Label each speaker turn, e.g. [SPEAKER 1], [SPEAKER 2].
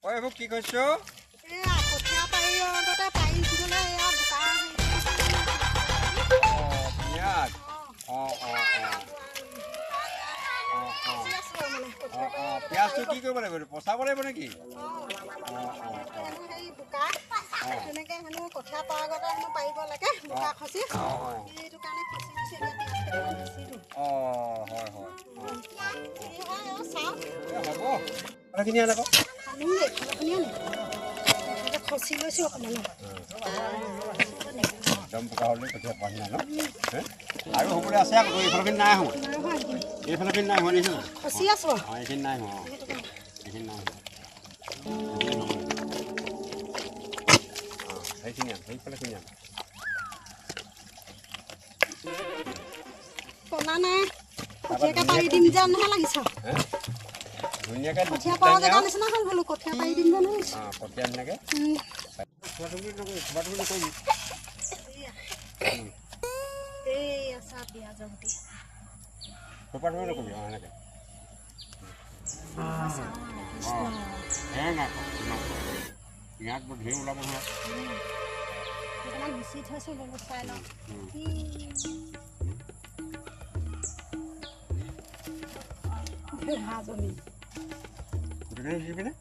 [SPEAKER 1] ঐ এইবোৰ কি কৈছ?
[SPEAKER 2] কঠীয়া পাৰি আগতে পাৰি দিবলৈ এয়া বোকা
[SPEAKER 1] পিঁয়াজ পিঁয়াজটো কি কৰিব লাগিব পচাব লাগিব নেকি?
[SPEAKER 2] তেনেকৈ হেনো কঠীয়া পৰা আগতে হেনো পাৰিব লাগে বোকা খচি সেইটো কাৰণে খচি খচি
[SPEAKER 1] হয় হয়
[SPEAKER 2] চাওক
[SPEAKER 1] হ'ব কিনি আন আকৌ
[SPEAKER 2] খচি লৈছোঁ অকণমান
[SPEAKER 1] একদম বোকা হ'লে কঠীয়া পোৱা নাই ন আৰু হ'বলৈ আছে আকৌ এইফালখিনি নাই হোৱা এইফালখিনি নাই হোৱা নিচিনা
[SPEAKER 2] খচি আছোঁ
[SPEAKER 1] এইখিনি নাই হোৱা এইখিনি নাই হোৱা সেইখিনি আন সেইফালেখিনি আন
[SPEAKER 2] কলা নাই কঠীয়াকে পাৰি দিম যেন নহয় লাগিছে
[SPEAKER 1] ধুনীয়াকৈ
[SPEAKER 2] কঠীয়া পৰা জেগা নিচিনা হ'ল বোলো কঠীয়া পাৰি দিম যেন হৈছে
[SPEAKER 1] কঠীয়া ধুনীয়াকৈ
[SPEAKER 2] এই আছা পিঁয়াজৰ গুটি
[SPEAKER 1] থোপাটো নকবি এনেকৈ পিঁয়াজ বৰ ধেৰ ওলাব নহয়
[SPEAKER 2] অকণমান বিচি থৈছোঁ বোলো চাই লওঁ হাঁহজনী
[SPEAKER 1] গোটেইখিনি দিবিনে